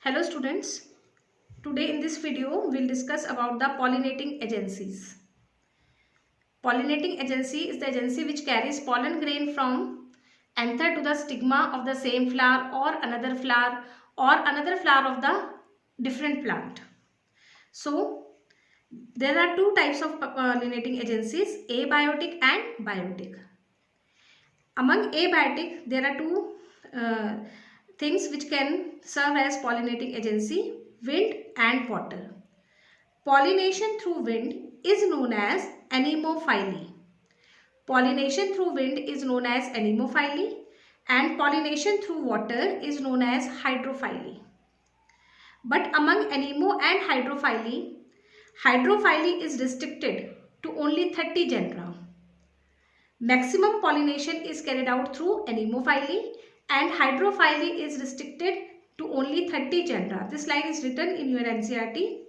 Hello students, today in this video we'll discuss about the pollinating agencies. Pollinating agency is the agency which carries pollen grain from anther to the stigma of the same flower or another flower of the different plant. So there are two types of pollinating agencies, abiotic and biotic. Among abiotic there are two things which can serve as pollinating agency, wind and water. Pollination through wind is known as anemophily. Pollination through wind is known as anemophily and pollination through water is known as hydrophily. But among anemo and hydrophily, hydrophily is restricted to only 30 genera. Maximum pollination is carried out through anemophily and hydrophily is restricted to only 30 genera. This line is written in your NCERT.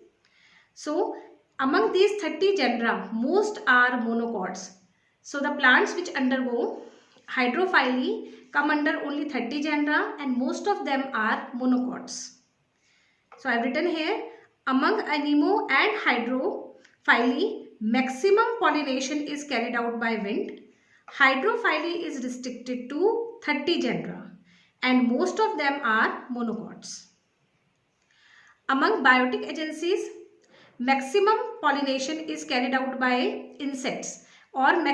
So, among these 30 genera, most are monocots. So, the plants which undergo hydrophily come under only 30 genera and most of them are monocots. So, I have written here, among anemo and hydrophily, maximum pollination is carried out by wind. Hydrophily is restricted to 30 genera and most of them are monocots. Among biotic agencies, maximum pollination is carried out by insects or from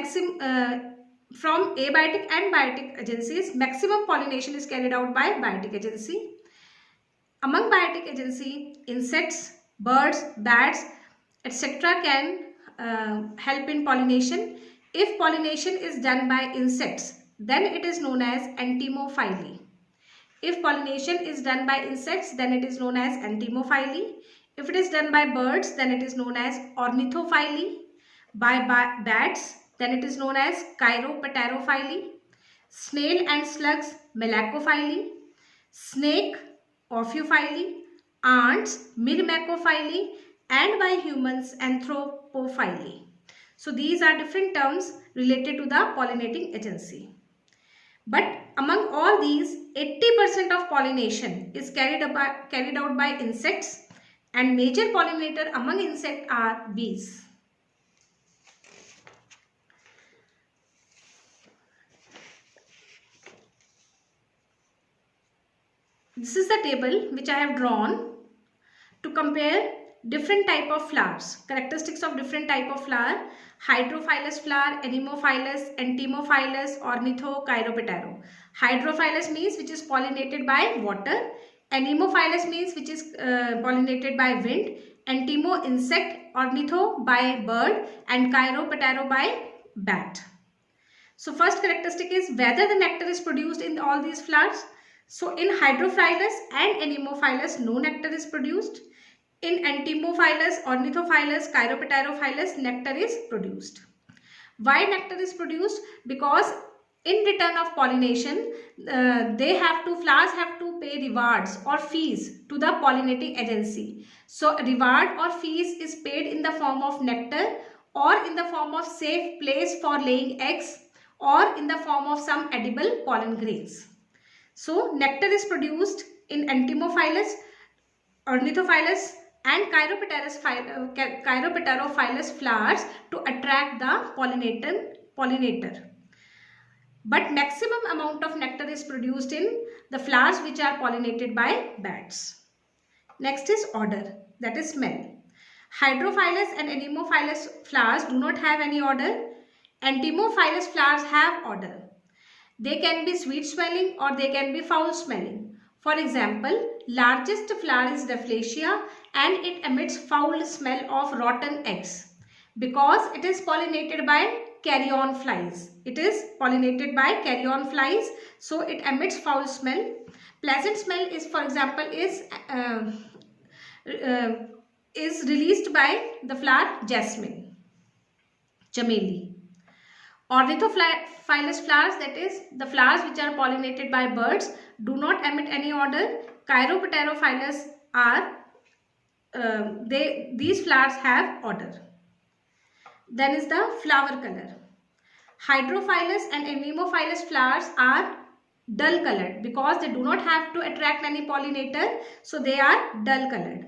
abiotic and biotic agencies, maximum pollination is carried out by biotic agency. Among biotic agency, insects, birds, bats, etc. can help in pollination. If pollination is done by insects, then it is known as entomophily. If pollination is done by insects, then it is known as entomophily. If it is done by birds, then it is known as ornithophily. By bats, then it is known as chiropterophily. Snail and slugs, malacophily. Snake, ophiophyly. Ants, myrmecophily. And by humans, anthropophily. So these are different terms related to the pollinating agency. But among all these, 80% of pollination is carried out by insects and major pollinator among insects are bees. This is the table which I have drawn to compare different type of flowers, characteristics of different type of flower: hydrophilous flower, anemophilous, entomophilous, ornitho, chiroptero. Hydrophilous means which is pollinated by water, anemophilous means which is pollinated by wind, entomo insect, ornitho by bird and chiroptero by bat. So first characteristic is whether the nectar is produced in all these flowers. So in hydrophilous and anemophilous no nectar is produced. In entomophilous, ornithophilous, chiropterophilous, nectar is produced. Why nectar is produced? Because in return of pollination, flowers have to pay rewards or fees to the pollinating agency. So reward or fees is paid in the form of nectar or in the form of safe place for laying eggs or in the form of some edible pollen grains. So nectar is produced in entomophilous, ornithophilous and chiropterophilous flowers to attract the pollinator. But maximum amount of nectar is produced in the flowers which are pollinated by bats. Next is odor, that is smell. Hydrophilous and anemophilous flowers do not have any odor. Entomophilous flowers have odor. They can be sweet smelling or they can be foul smelling. For example, largest flower is Rafflesia and it emits foul smell of rotten eggs because it is pollinated by carrion flies. It is pollinated by carrion flies, so it emits foul smell. Pleasant smell is, for example, is released by the flower jasmine, chameli. Ornithophilous flowers, that is the flowers which are pollinated by birds, do not emit any odor. Chiropterophilous are these flowers have odor. Then is the flower color. Hydrophilous and anemophilous flowers are dull colored because they do not have to attract any pollinator, so they are dull colored.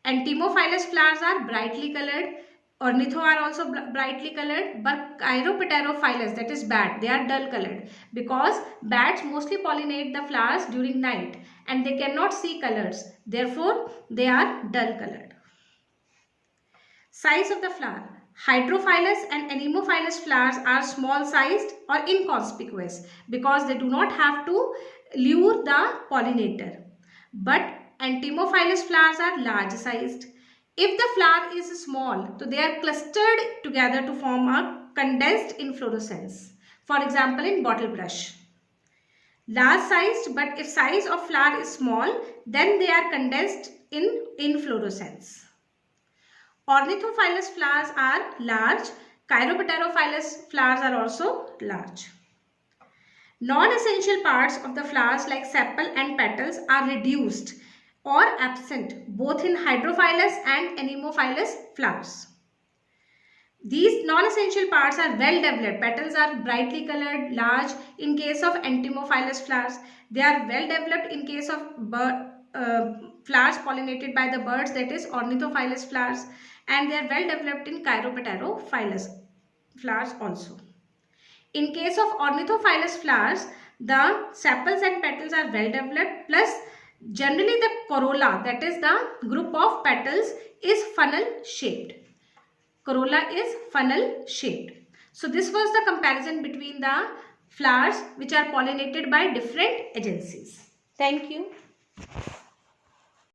Entomophilous flowers are brightly colored. Ornitho are also brightly colored, but Chiropterophilous, that is bat, they are dull colored because bats mostly pollinate the flowers during night and they cannot see colors. Therefore, they are dull colored. Size of the flower. Hydrophilous and anemophilous flowers are small sized or inconspicuous because they do not have to lure the pollinator. But entomophilous flowers are large sized. If the flower is small, so they are clustered together to form a condensed inflorescence. For example, in bottle brush. Large sized, but if size of flower is small, then they are condensed in inflorescence. Ornithophilous flowers are large. Chiropterophilous flowers are also large. Non-essential parts of the flowers like sepal and petals are reduced or absent both in hydrophilous and anemophilous flowers. These non-essential parts are well developed. Petals are brightly colored, large. In case of entomophilous flowers, they are well developed in case of flowers pollinated by the birds, that is ornithophilous flowers, and they are well developed in chiropterophilous flowers also. In case of ornithophilous flowers, the sepals and petals are well developed, plus generally the corolla, that is the group of petals, is funnel shaped. Corolla is funnel shaped. So this was the comparison between the flowers which are pollinated by different agencies. Thank you.